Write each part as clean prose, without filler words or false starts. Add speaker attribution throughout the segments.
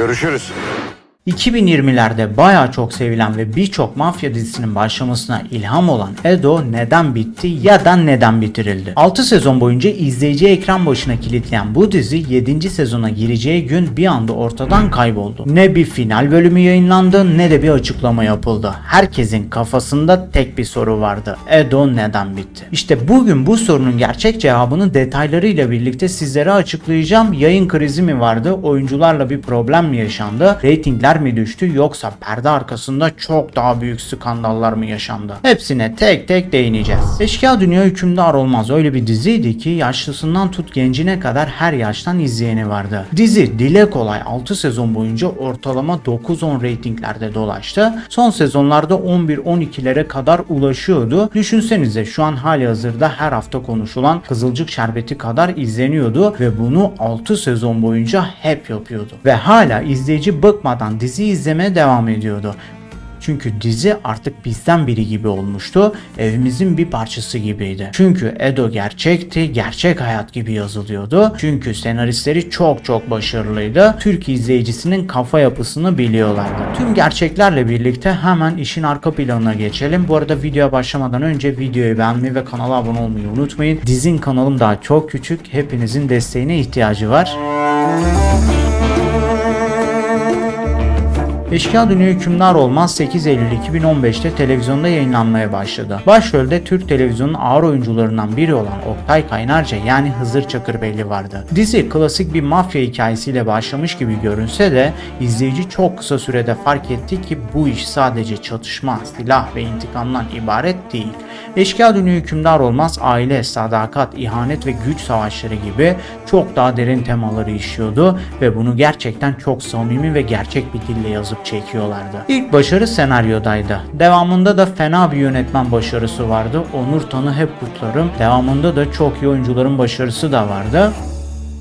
Speaker 1: Görüşürüz.
Speaker 2: 2020'lerde bayağı çok sevilen ve birçok mafya dizisinin başlamasına ilham olan Edo neden bitti ya da neden bitirildi? 6 sezon boyunca izleyiciyi ekran başına kilitleyen bu dizi 7. sezona gireceği gün bir anda ortadan kayboldu. Ne bir final bölümü yayınlandı ne de bir açıklama yapıldı. Herkesin kafasında tek bir soru vardı. Edo neden bitti? İşte bugün bu sorunun gerçek cevabını detaylarıyla birlikte sizlere açıklayacağım. Yayın krizi mi vardı? Oyuncularla bir problem mi yaşandı? Ratingler mi düştü yoksa perde arkasında çok daha büyük skandallar mı yaşandı? Hepsine tek tek değineceğiz. Eşkıya Dünya Hükümdar Olmaz öyle bir diziydi ki yaşlısından tut gencine kadar her yaştan izleyeni vardı. Dizi dile kolay 6 sezon boyunca ortalama 9-10 reytinglerde dolaştı. Son sezonlarda 11-12'lere kadar ulaşıyordu. Düşünsenize şu an halihazırda her hafta konuşulan Kızılcık Şerbeti kadar izleniyordu ve bunu 6 sezon boyunca hep yapıyordu. Ve hala izleyici bıkmadan dizi izlemeye devam ediyordu. Çünkü dizi artık bizden biri gibi olmuştu. Evimizin bir parçası gibiydi. Çünkü Edo gerçekti, gerçek hayat gibi yazılıyordu. Çünkü senaristleri çok başarılıydı. Türk izleyicisinin kafa yapısını biliyorlardı. Tüm gerçeklerle birlikte hemen işin arka planına geçelim. Bu arada videoya başlamadan önce videoyu beğenmeyi ve kanala abone olmayı unutmayın. Dizin kanalım daha çok küçük. Hepinizin desteğine ihtiyacı var. Eşkıya Dünya Hükümdar Olmaz 8 Eylül 2015'te televizyonda yayınlanmaya başladı. Başrolde Türk televizyonunun ağır oyuncularından biri olan Oktay Kaynarca yani Hızır Çakırbeyli vardı. Dizi klasik bir mafya hikayesiyle başlamış gibi görünse de izleyici çok kısa sürede fark etti ki bu iş sadece çatışma, silah ve intikamdan ibaret değil. Eşkıya Dünya Hükümdar Olmaz aile, sadakat, ihanet ve güç savaşları gibi çok daha derin temaları işliyordu ve bunu gerçekten çok samimi ve gerçek bir dille yazıp çekiyorlardı. İlk başarı senaryodaydı. Devamında da fena bir yönetmen başarısı vardı. Onur Tan'ı hep kutlarım. Devamında da çok iyi oyuncuların başarısı da vardı.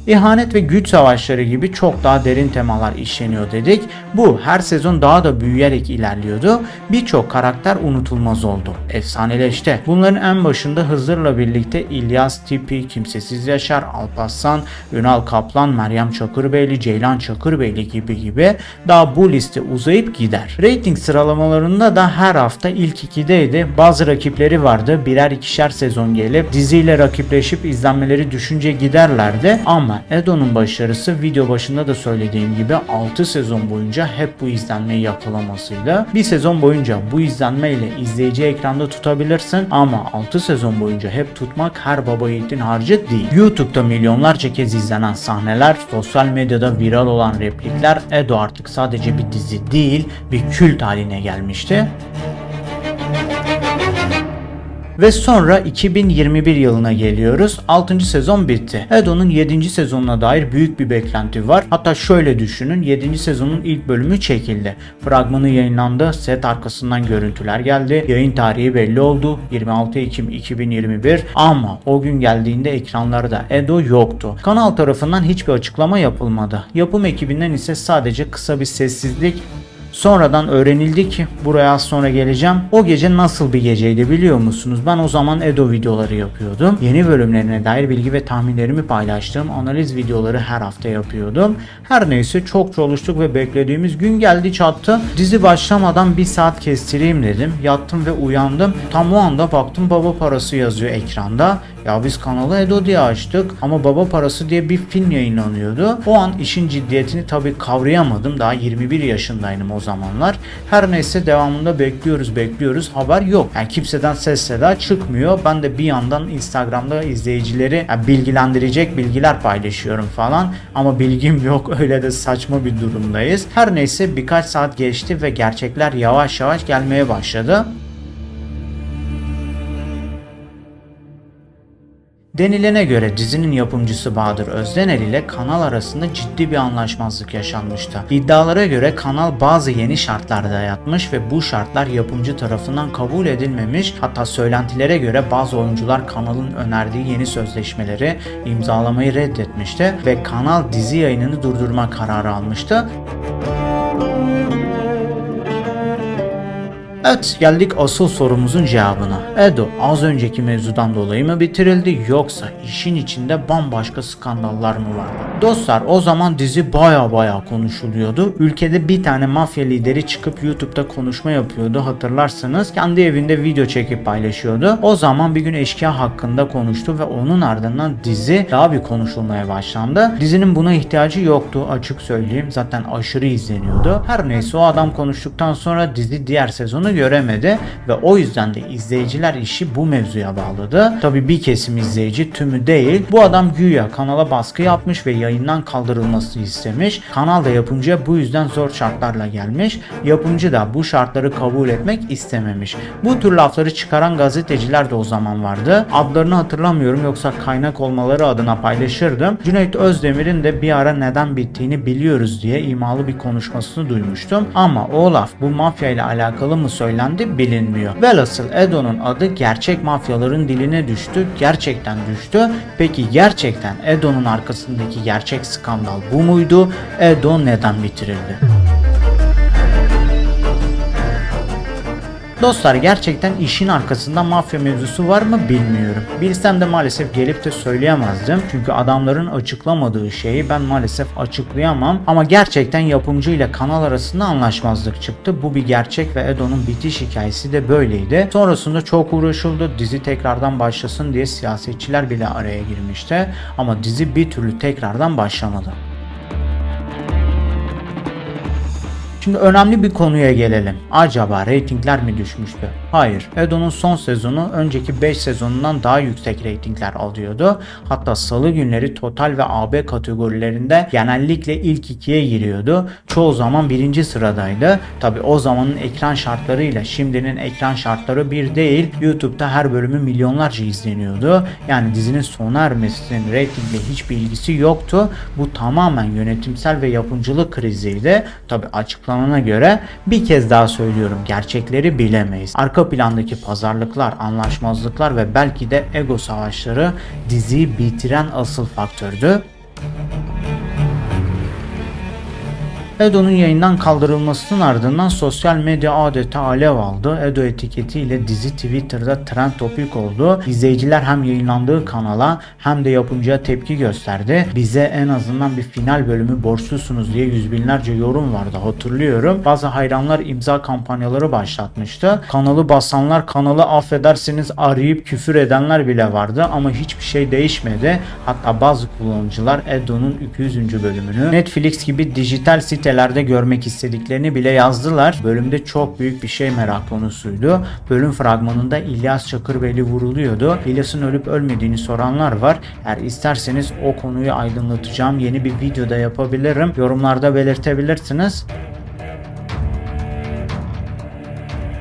Speaker 2: İhanet ve güç savaşları gibi çok daha derin temalar işleniyor dedik. Bu her sezon daha da büyüyerek ilerliyordu. Birçok karakter unutulmaz oldu. Efsaneleşti. Bunların en başında Hızır'la birlikte İlyas, Tipi, Kimsesiz Yaşar, Alparslan, Ünal Kaplan, Meryem Çakırbeyli, Ceylan Çakırbeyli gibi daha bu liste uzayıp gider. Rating sıralamalarında da her hafta ilk 2'deydi. Bazı rakipleri vardı. Birer ikişer sezon gelip diziyle rakipleşip izlenmeleri düşünce giderlerdi ama Edo'nun başarısı video başında da söylediğim gibi 6 sezon boyunca hep bu izlenmeyi yakalamasıyla. Bir sezon boyunca bu izlenmeyle izleyici ekranda tutabilirsin ama 6 sezon boyunca hep tutmak her baba yiğidin harcı değil. YouTube'da milyonlarca kez izlenen sahneler, sosyal medyada viral olan replikler Edo artık sadece bir dizi değil bir kült haline gelmişti. Ve sonra 2021 yılına geliyoruz. 6. sezon bitti. Edo'nun 7. sezonuna dair büyük bir beklenti var. Hatta şöyle düşünün. 7. sezonun ilk bölümü çekildi. Fragmanı yayınlandı. Set arkasından görüntüler geldi. Yayın tarihi belli oldu. 26 Ekim 2021. Ama o gün geldiğinde ekranlarda Edo yoktu. Kanal tarafından hiçbir açıklama yapılmadı. Yapım ekibinden ise sadece kısa bir sessizlik. Sonradan öğrenildi ki buraya az sonra geleceğim. O gece nasıl bir geceydi biliyor musunuz? Ben o zaman Edo videoları yapıyordum. Yeni bölümlerine dair bilgi ve tahminlerimi paylaştığım analiz videoları her hafta yapıyordum. Her neyse çok çalıştık ve beklediğimiz gün geldi çattı. Dizi başlamadan bir saat kestireyim dedim. Yattım ve uyandım. Tam o anda baktım baba parası yazıyor ekranda. Ya biz kanalı Edo diye açtık ama baba parası diye bir film yayınlanıyordu. O an işin ciddiyetini tabii kavrayamadım. Daha 21 yaşındaydım o zamanlar. Her neyse devamında bekliyoruz. Haber yok. Yani kimseden ses seda çıkmıyor. Ben de bir yandan Instagram'da izleyicileri bilgilendirecek bilgiler paylaşıyorum falan. Ama bilgim yok. Öyle de saçma bir durumdayız. Her neyse birkaç saat geçti ve gerçekler yavaş yavaş gelmeye başladı. Denilene göre dizinin yapımcısı Bahadır Özdenel ile kanal arasında ciddi bir anlaşmazlık yaşanmıştı. İddialara göre kanal bazı yeni şartlar dayatmış ve bu şartlar yapımcı tarafından kabul edilmemiş. Hatta söylentilere göre bazı oyuncular kanalın önerdiği yeni sözleşmeleri imzalamayı reddetmişti ve kanal dizi yayınını durdurma kararı almıştı. Evet, geldik asıl sorumuzun cevabına. Edo az önceki mevzudan dolayı mı bitirildi yoksa işin içinde bambaşka skandallar mı vardı? Dostlar, o zaman dizi baya konuşuluyordu. Ülkede bir tane mafya lideri çıkıp YouTube'da konuşma yapıyordu, hatırlarsanız. Kendi evinde video çekip paylaşıyordu. O zaman bir gün eşkıya hakkında konuştu ve onun ardından dizi daha bir konuşulmaya başlandı. Dizinin buna ihtiyacı yoktu, açık söyleyeyim. Zaten aşırı izleniyordu. Her neyse, o adam konuştuktan sonra dizi diğer sezonu göremedi ve o yüzden de izleyiciler işi bu mevzuya bağladı. Tabi bir kesim izleyici, tümü değil. Bu adam güya kanala baskı yapmış ve yayından kaldırılmasını istemiş. Kanal da yapımcıya bu yüzden zor şartlarla gelmiş. Yapımcı da bu şartları kabul etmek istememiş. Bu tür lafları çıkaran gazeteciler de o zaman vardı. Adlarını hatırlamıyorum, yoksa kaynak olmaları adına paylaşırdım. Cüneyt Özdemir'in de bir ara neden bittiğini biliyoruz diye imalı bir konuşmasını duymuştum. Ama o laf bu mafya ile alakalı mı söylendi bilinmiyor. Velhasıl Edo'nun adı gerçek mafyaların diline düştü. Gerçekten düştü. Peki gerçekten Edo'nun arkasındaki gerçek skandal bu muydu? Edo neden bitirildi? Dostlar, gerçekten işin arkasında mafya mevzusu var mı bilmiyorum. Bilsem de maalesef gelip de söyleyemezdim. Çünkü adamların açıklamadığı şeyi ben maalesef açıklayamam. Ama gerçekten yapımcı ile kanal arasında anlaşmazlık çıktı. Bu bir gerçek ve Edo'nun bitiş hikayesi de böyleydi. Sonrasında çok uğraşıldı. Dizi tekrardan başlasın diye siyasetçiler bile araya girmişti. Ama dizi bir türlü tekrardan başlamadı. Şimdi önemli bir konuya gelelim. Acaba reytingler mi düşmüştü? Hayır. Edo'nun son sezonu önceki 5 sezonundan daha yüksek reytingler alıyordu. Hatta salı günleri Total ve AB kategorilerinde genellikle ilk 2'ye giriyordu. Çoğu zaman 1. sıradaydı. Tabi o zamanın ekran şartlarıyla şimdinin ekran şartları bir değil. YouTube'da her bölümü milyonlarca izleniyordu. Yani dizinin sona ermesinin reytingle hiçbir ilgisi yoktu. Bu tamamen yönetimsel ve yapımcılık kriziydi. Tabi açıklanana göre, bir kez daha söylüyorum, gerçekleri bilemeyiz. Arka plandaki pazarlıklar, anlaşmazlıklar ve belki de ego savaşları diziyi bitiren asıl faktördü. Edo'nun yayından kaldırılmasının ardından sosyal medya adeta alev aldı. Edo etiketiyle dizi Twitter'da trend topik oldu. İzleyiciler hem yayınlandığı kanala hem de yapımcıya tepki gösterdi. Bize en azından bir final bölümü borçlusunuz diye yüz binlerce yorum vardı, hatırlıyorum. Bazı hayranlar imza kampanyaları başlatmıştı. Kanalı basanlar, kanalı affedersiniz arayıp küfür edenler bile vardı ama hiçbir şey değişmedi. Hatta bazı kullanıcılar Edo'nun 200. bölümünü Netflix gibi dijital sitelerde görmek istediklerini bile yazdılar. Bölümde çok büyük bir şey merak konusuydu. Bölüm fragmanında İlyas Çakırbeyli vuruluyordu. İlyas'ın ölüp ölmediğini soranlar var. Eğer isterseniz o konuyu aydınlatacağım yeni bir videoda yapabilirim. Yorumlarda belirtebilirsiniz.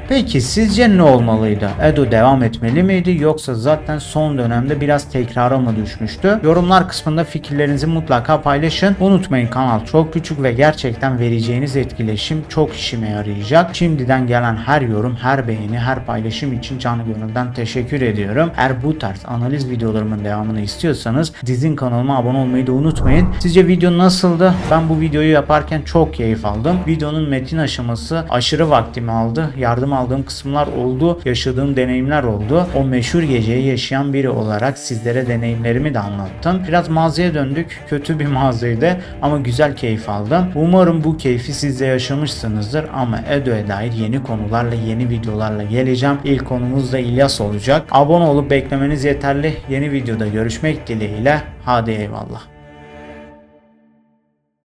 Speaker 2: Peki sizce ne olmalıydı? Edo devam etmeli miydi yoksa zaten son dönemde biraz tekrara mı düşmüştü? Yorumlar kısmında fikirlerinizi mutlaka paylaşın. Unutmayın, kanal çok küçük ve gerçekten vereceğiniz etkileşim çok işime yarayacak. Şimdiden gelen her yorum, her beğeni, her paylaşım için canı gönülden teşekkür ediyorum. Eğer bu tarz analiz videolarımın devamını istiyorsanız Dizin kanalıma abone olmayı da unutmayın. Sizce video nasıldı? Ben bu videoyu yaparken çok keyif aldım. Videonun metin aşaması aşırı vaktimi aldı. Yardım aldığım kısımlar oldu, yaşadığım deneyimler oldu. O meşhur geceyi yaşayan biri olarak sizlere deneyimlerimi de anlattım. Biraz mağazaya döndük, kötü bir mağazaydı ama güzel keyif aldım. Umarım bu keyfi siz de yaşamışsınızdır ama Edo'ya dair yeni konularla, yeni videolarla geleceğim. İlk konumuz da İlyas olacak. Abone olup beklemeniz yeterli. Yeni videoda görüşmek dileğiyle. Hadi eyvallah.